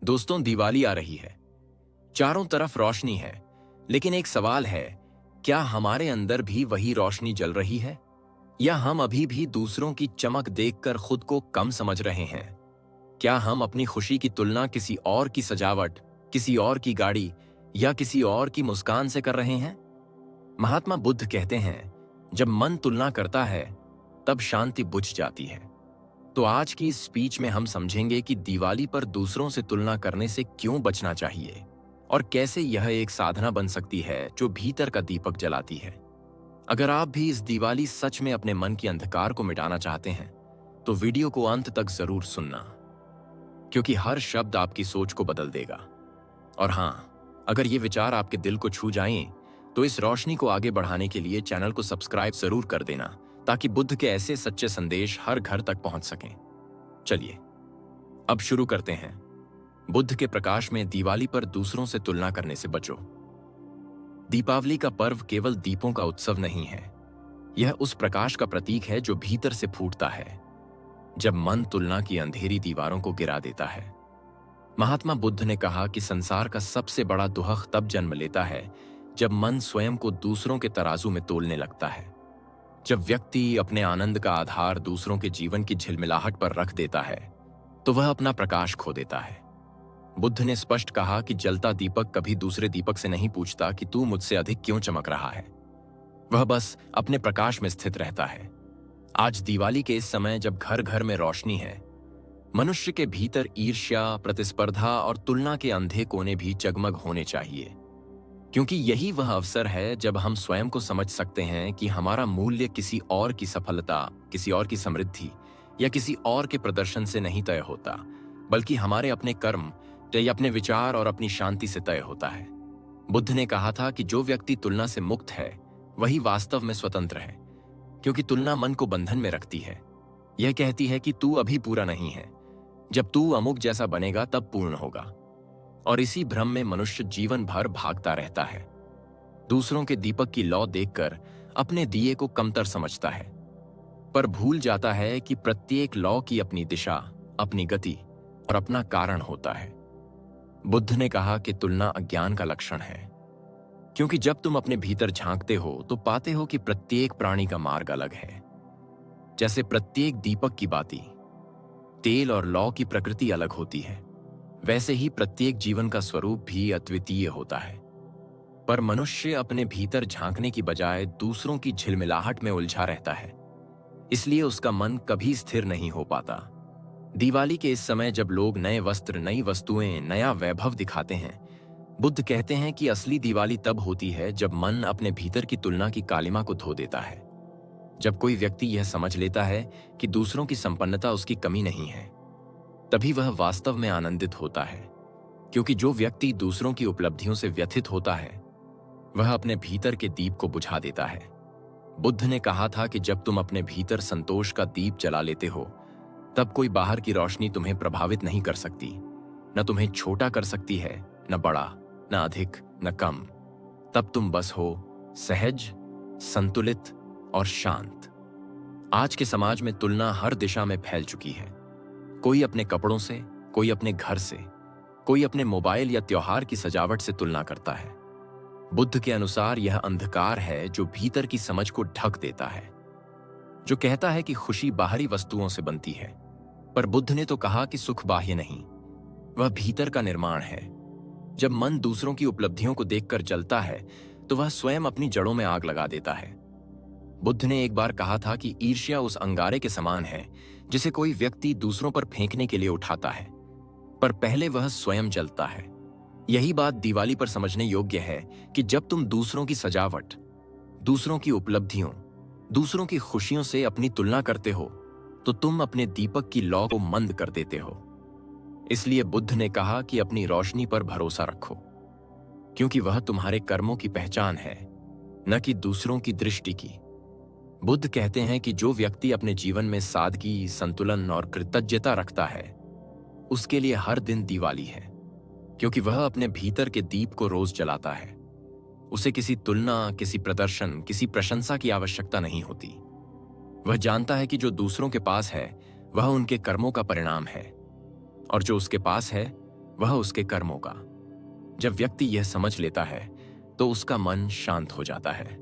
दोस्तों, दिवाली आ रही है। चारों तरफ रोशनी है, लेकिन एक सवाल है, क्या हमारे अंदर भी वही रोशनी जल रही है, या हम अभी भी दूसरों की चमक देखकर खुद को कम समझ रहे हैं? क्या हम अपनी खुशी की तुलना किसी और की सजावट, किसी और की गाड़ी या किसी और की मुस्कान से कर रहे हैं? महात्मा बुद्ध कहते हैं, जब मन तुलना करता है तब शांति बुझ जाती है। तो आज की इस स्पीच में हम समझेंगे कि दिवाली पर दूसरों से तुलना करने से क्यों बचना चाहिए और कैसे यह एक साधना बन सकती है जो भीतर का दीपक जलाती है। अगर आप भी इस दिवाली सच में अपने मन के अंधकार को मिटाना चाहते हैं तो वीडियो को अंत तक जरूर सुनना, क्योंकि हर शब्द आपकी सोच को बदल देगा। और हाँ, अगर ये विचार आपके दिल को छू जाएं तो इस रोशनी को आगे बढ़ाने के लिए चैनल को सब्सक्राइब जरूर कर देना, ताकि बुद्ध के ऐसे सच्चे संदेश हर घर तक पहुंच सकें। चलिए अब शुरू करते हैं। बुद्ध के प्रकाश में दिवाली पर दूसरों से तुलना करने से बचो। दीपावली का पर्व केवल दीपों का उत्सव नहीं है, यह उस प्रकाश का प्रतीक है जो भीतर से फूटता है जब मन तुलना की अंधेरी दीवारों को गिरा देता है। महात्मा बुद्ध ने कहा कि संसार का सबसे बड़ा दुहक तब जन्म लेता है जब मन स्वयं को दूसरों के तराजू में तोलने लगता है। जब व्यक्ति अपने आनंद का आधार दूसरों के जीवन की झिलमिलाहट पर रख देता है तो वह अपना प्रकाश खो देता है। बुद्ध ने स्पष्ट कहा कि जलता दीपक कभी दूसरे दीपक से नहीं पूछता कि तू मुझसे अधिक क्यों चमक रहा है, वह बस अपने प्रकाश में स्थित रहता है। आज दिवाली के इस समय जब घर घर में रोशनी है, मनुष्य के भीतर ईर्ष्या, प्रतिस्पर्धा और तुलना के अंधे कोने भी जगमग होने चाहिए, क्योंकि यही वह अवसर है जब हम स्वयं को समझ सकते हैं कि हमारा मूल्य किसी और की सफलता, किसी और की समृद्धि या किसी और के प्रदर्शन से नहीं तय होता, बल्कि हमारे अपने कर्म या अपने विचार और अपनी शांति से तय होता है। बुद्ध ने कहा था कि जो व्यक्ति तुलना से मुक्त है वही वास्तव में स्वतंत्र है, क्योंकि तुलना मन को बंधन में रखती है। यह कहती है कि तू अभी पूरा नहीं है, जब तू अमुक जैसा बनेगा तब पूर्ण होगा। और इसी भ्रम में मनुष्य जीवन भर भागता रहता है। दूसरों के दीपक की लौ देखकर अपने दिए को कमतर समझता है, पर भूल जाता है कि प्रत्येक लौ की अपनी दिशा, अपनी गति और अपना कारण होता है। बुद्ध ने कहा कि तुलना अज्ञान का लक्षण है, क्योंकि जब तुम अपने भीतर झांकते हो तो पाते हो कि प्रत्येक प्राणी का मार्ग अलग है। जैसे प्रत्येक दीपक की बाती, तेल और लौ की प्रकृति अलग होती है, वैसे ही प्रत्येक जीवन का स्वरूप भी अद्वितीय होता है। पर मनुष्य अपने भीतर झांकने की बजाय दूसरों की झिलमिलाहट में उलझा रहता है, इसलिए उसका मन कभी स्थिर नहीं हो पाता। दिवाली के इस समय जब लोग नए वस्त्र, नई वस्तुएं, नया वैभव दिखाते हैं, बुद्ध कहते हैं कि असली दिवाली तब होती है जब मन अपने भीतर की तुलना की कालिमा को धो देता है। जब कोई व्यक्ति यह समझ लेता है कि दूसरों की संपन्नता उसकी कमी नहीं है, तभी वह वास्तव में आनंदित होता है, क्योंकि जो व्यक्ति दूसरों की उपलब्धियों से व्यथित होता है वह अपने भीतर के दीप को बुझा देता है। बुद्ध ने कहा था कि जब तुम अपने भीतर संतोष का दीप जला लेते हो तब कोई बाहर की रोशनी तुम्हें प्रभावित नहीं कर सकती, न तुम्हें छोटा कर सकती है, न बड़ा, न अधिक, न कम। तब तुम बस हो सहज, संतुलित और शांत। आज के समाज में तुलना हर दिशा में फैल चुकी है। कोई अपने कपड़ों से, कोई अपने घर से, कोई अपने मोबाइल या त्योहार की सजावट से तुलना करता है। बुद्ध के अनुसार यह अंधकार है जो भीतर की समझ को ढक देता है, जो कहता है कि खुशी बाहरी वस्तुओं से बनती है। पर बुद्ध ने तो कहा कि सुख बाह्य नहीं, वह भीतर का निर्माण है। जब मन दूसरों की उपलब्धियों को देखकर जलता है तो वह स्वयं अपनी जड़ों में आग लगा देता है। बुद्ध ने एक बार कहा था कि ईर्ष्या उस अंगारे के समान है जिसे कोई व्यक्ति दूसरों पर फेंकने के लिए उठाता है, पर पहले वह स्वयं जलता है। यही बात दिवाली पर समझने योग्य है कि जब तुम दूसरों की सजावट, दूसरों की उपलब्धियों, दूसरों की खुशियों से अपनी तुलना करते हो तो तुम अपने दीपक की लौ को मंद कर देते हो। इसलिए बुद्ध ने कहा कि अपनी रोशनी पर भरोसा रखो, क्योंकि वह तुम्हारे कर्मों की पहचान है, न कि दूसरों की दृष्टि की। बुद्ध कहते हैं कि जो व्यक्ति अपने जीवन में सादगी, संतुलन और कृतज्ञता रखता है उसके लिए हर दिन दिवाली है, क्योंकि वह अपने भीतर के दीप को रोज जलाता है। उसे किसी तुलना, किसी प्रदर्शन, किसी प्रशंसा की आवश्यकता नहीं होती। वह जानता है कि जो दूसरों के पास है वह उनके कर्मों का परिणाम है, और जो उसके पास है वह उसके कर्मों का। जब व्यक्ति यह समझ लेता है तो उसका मन शांत हो जाता है।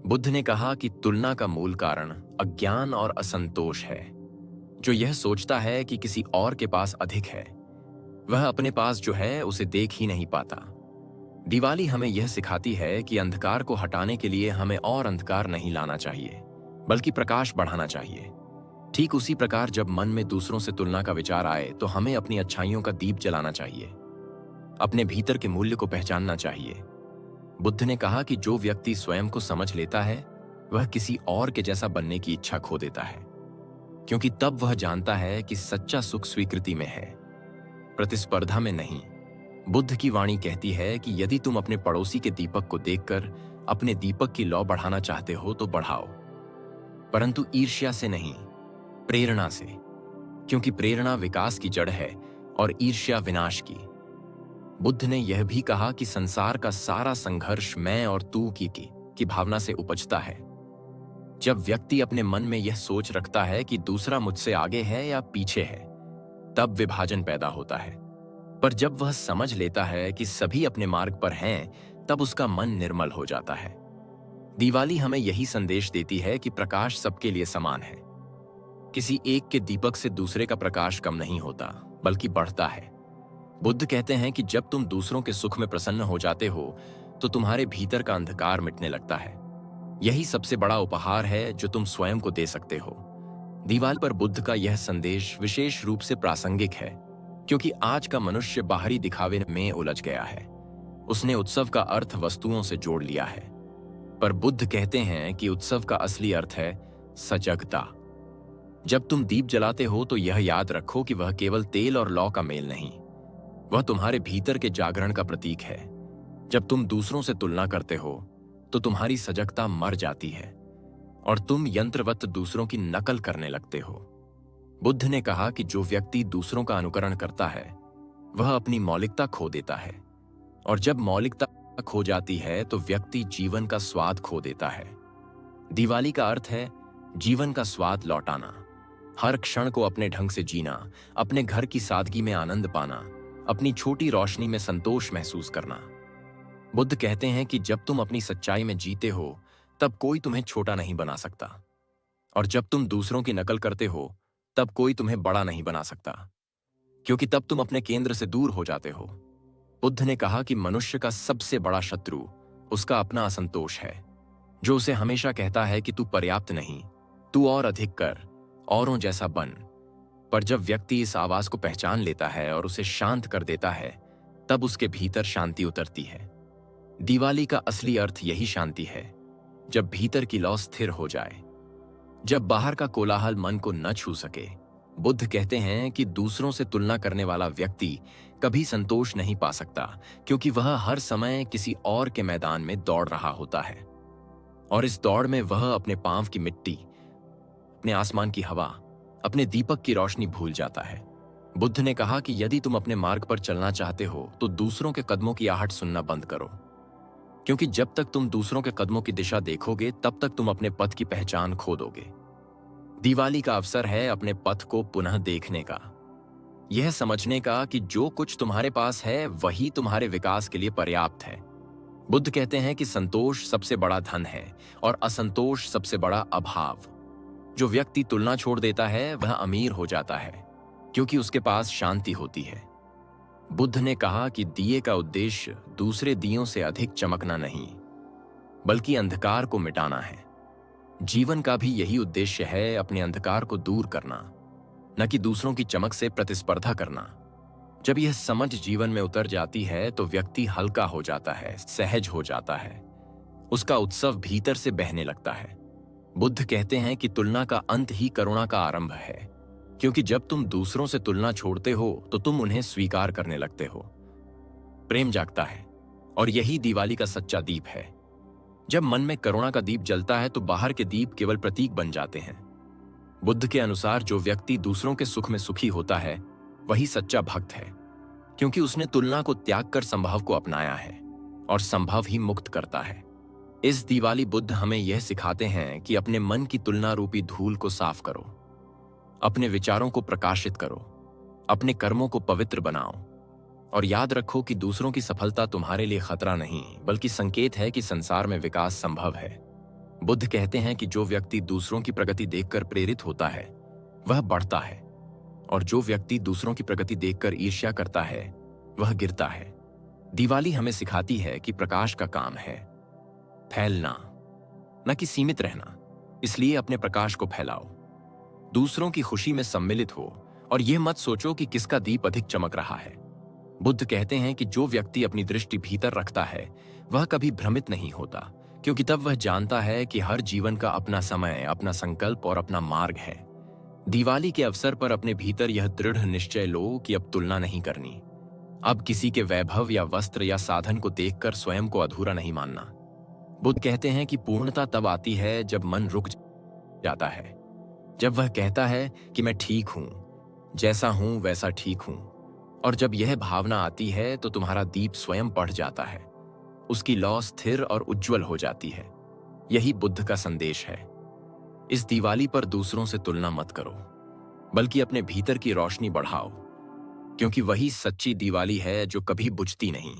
बुद्ध ने कहा कि तुलना का मूल कारण अज्ञान और असंतोष है। जो यह सोचता है कि किसी और के पास अधिक है, वह अपने पास जो है उसे देख ही नहीं पाता। दिवाली हमें यह सिखाती है कि अंधकार को हटाने के लिए हमें और अंधकार नहीं लाना चाहिए, बल्कि प्रकाश बढ़ाना चाहिए। ठीक उसी प्रकार जब मन में दूसरों से तुलना का विचार आए तो हमें अपनी अच्छाइयों का दीप जलाना चाहिए, अपने भीतर के मूल्य को पहचानना चाहिए। बुद्ध ने कहा कि जो व्यक्ति स्वयं को समझ लेता है वह किसी और के जैसा बनने की इच्छा खो देता है, क्योंकि तब वह जानता है कि सच्चा सुख स्वीकृति में है, प्रतिस्पर्धा में नहीं। बुद्ध की वाणी कहती है कि यदि तुम अपने पड़ोसी के दीपक को देखकर अपने दीपक की लौ बढ़ाना चाहते हो तो बढ़ाओ, परंतु ईर्ष्या से नहीं, प्रेरणा से, क्योंकि प्रेरणा विकास की जड़ है और ईर्ष्या विनाश की। बुद्ध ने यह भी कहा कि संसार का सारा संघर्ष मैं और तू की भावना से उपजता है। जब व्यक्ति अपने मन में यह सोच रखता है कि दूसरा मुझसे आगे है या पीछे है, तब विभाजन पैदा होता है। पर जब वह समझ लेता है कि सभी अपने मार्ग पर हैं, तब उसका मन निर्मल हो जाता है। दिवाली हमें यही संदेश देती है कि प्रकाश सबके लिए समान है। किसी एक के दीपक से दूसरे का प्रकाश कम नहीं होता, बल्कि बढ़ता है। बुद्ध कहते हैं कि जब तुम दूसरों के सुख में प्रसन्न हो जाते हो तो तुम्हारे भीतर का अंधकार मिटने लगता है। यही सबसे बड़ा उपहार है जो तुम स्वयं को दे सकते हो। दिवाली पर बुद्ध का यह संदेश विशेष रूप से प्रासंगिक है, क्योंकि आज का मनुष्य बाहरी दिखावे में उलझ गया है। उसने उत्सव का अर्थ वस्तुओं से जोड़ लिया है, पर बुद्ध कहते हैं कि उत्सव का असली अर्थ है सजगता। जब तुम दीप जलाते हो तो यह याद रखो कि वह केवल तेल और लौ का मेल नहीं, वह तुम्हारे भीतर के जागरण का प्रतीक है। जब तुम दूसरों से तुलना करते हो तो तुम्हारी सजगता मर जाती है और तुम यंत्रवत दूसरों की नकल करने लगते हो। बुद्ध ने कहा कि जो व्यक्ति दूसरों का अनुकरण करता है वह अपनी मौलिकता खो देता है, और जब मौलिकता खो जाती है तो व्यक्ति जीवन का स्वाद खो देता है। दिवाली का अर्थ है जीवन का स्वाद लौटाना, हर क्षण को अपने ढंग से जीना, अपने घर की सादगी में आनंद पाना, अपनी छोटी रोशनी में संतोष महसूस करना। बुद्ध कहते हैं कि जब तुम अपनी सच्चाई में जीते हो तब कोई तुम्हें छोटा नहीं बना सकता, और जब तुम दूसरों की नकल करते हो तब कोई तुम्हें बड़ा नहीं बना सकता, क्योंकि तब तुम अपने केंद्र से दूर हो जाते हो। बुद्ध ने कहा कि मनुष्य का सबसे बड़ा शत्रु उसका अपना असंतोष है, जो उसे हमेशा कहता है कि तू पर्याप्त नहीं, तू और अधिक कर, औरों जैसा बन। पर जब व्यक्ति इस आवाज को पहचान लेता है और उसे शांत कर देता है, तब उसके भीतर शांति उतरती है। दिवाली का असली अर्थ यही शांति है, जब भीतर की लौ स्थिर हो जाए, जब बाहर का कोलाहल मन को न छू सके। बुद्ध कहते हैं कि दूसरों से तुलना करने वाला व्यक्ति कभी संतोष नहीं पा सकता, क्योंकि वह हर समय किसी और के मैदान में दौड़ रहा होता है, और इस दौड़ में वह अपने पांव की मिट्टी, अपने आसमान की हवा, अपने दीपक की रोशनी भूल जाता है। बुद्ध ने कहा कि यदि तुम अपने मार्ग पर चलना चाहते हो तो दूसरों के कदमों की आहट सुनना बंद करो, क्योंकि जब तक तुम दूसरों के कदमों की दिशा देखोगे तब तक तुम अपने पथ की पहचान खो दोगे। दिवाली का अवसर है अपने पथ को पुनः देखने का, यह समझने का कि जो कुछ तुम्हारे पास है वही तुम्हारे विकास के लिए पर्याप्त है। बुद्ध कहते हैं कि संतोष सबसे बड़ा धन है और असंतोष सबसे बड़ा अभाव। जो व्यक्ति तुलना छोड़ देता है वह अमीर हो जाता है, क्योंकि उसके पास शांति होती है। बुद्ध ने कहा कि दिए का उद्देश्य दूसरे दियों से अधिक चमकना नहीं, बल्कि अंधकार को मिटाना है। जीवन का भी यही उद्देश्य है, अपने अंधकार को दूर करना, न कि दूसरों की चमक से प्रतिस्पर्धा करना। जब यह समझ जीवन में उतर जाती है तो व्यक्ति हल्का हो जाता है, सहज हो जाता है, उसका उत्सव भीतर से बहने लगता है। बुद्ध कहते हैं कि तुलना का अंत ही करुणा का आरंभ है, क्योंकि जब तुम दूसरों से तुलना छोड़ते हो तो तुम उन्हें स्वीकार करने लगते हो। प्रेम जागता है, और यही दिवाली का सच्चा दीप है। जब मन में करुणा का दीप जलता है तो बाहर के दीप केवल प्रतीक बन जाते हैं। बुद्ध के अनुसार जो व्यक्ति दूसरों के सुख में सुखी होता है वही सच्चा भक्त है, क्योंकि उसने तुलना को त्याग कर संभव को अपनाया है, और संभव ही मुक्त करता है। इस दिवाली बुद्ध हमें यह सिखाते हैं कि अपने मन की तुलना रूपी धूल को साफ करो, अपने विचारों को प्रकाशित करो, अपने कर्मों को पवित्र बनाओ, और याद रखो कि दूसरों की सफलता तुम्हारे लिए खतरा नहीं, बल्कि संकेत है कि संसार में विकास संभव है। बुद्ध कहते हैं कि जो व्यक्ति दूसरों की प्रगति देखकर प्रेरित होता है वह बढ़ता है, और जो व्यक्ति दूसरों की प्रगति देखकर ईर्ष्या करता है वह गिरता है। दिवाली हमें सिखाती है कि प्रकाश का काम है फैलना, न कि सीमित रहना। इसलिए अपने प्रकाश को फैलाओ, दूसरों की खुशी में सम्मिलित हो, और यह मत सोचो कि किसका दीप अधिक चमक रहा है। बुद्ध कहते हैं कि जो व्यक्ति अपनी दृष्टि भीतर रखता है वह कभी भ्रमित नहीं होता, क्योंकि तब वह जानता है कि हर जीवन का अपना समय, अपना संकल्प और अपना मार्ग है। दिवाली के अवसर पर अपने भीतर यह दृढ़ निश्चय लो कि अब तुलना नहीं करनी। अब किसी के वैभव या वस्त्र या साधन को देखकर स्वयं को अधूरा नहीं मानना। बुद्ध कहते हैं कि पूर्णता तब आती है जब मन रुक जाता है, जब वह कहता है कि मैं ठीक हूं, जैसा हूं वैसा ठीक हूं। और जब यह भावना आती है तो तुम्हारा दीप स्वयं बढ़ जाता है, उसकी लौ स्थिर और उज्जवल हो जाती है। यही बुद्ध का संदेश है। इस दिवाली पर दूसरों से तुलना मत करो, बल्कि अपने भीतर की रोशनी बढ़ाओ, क्योंकि वही सच्ची दिवाली है जो कभी बुझती नहीं।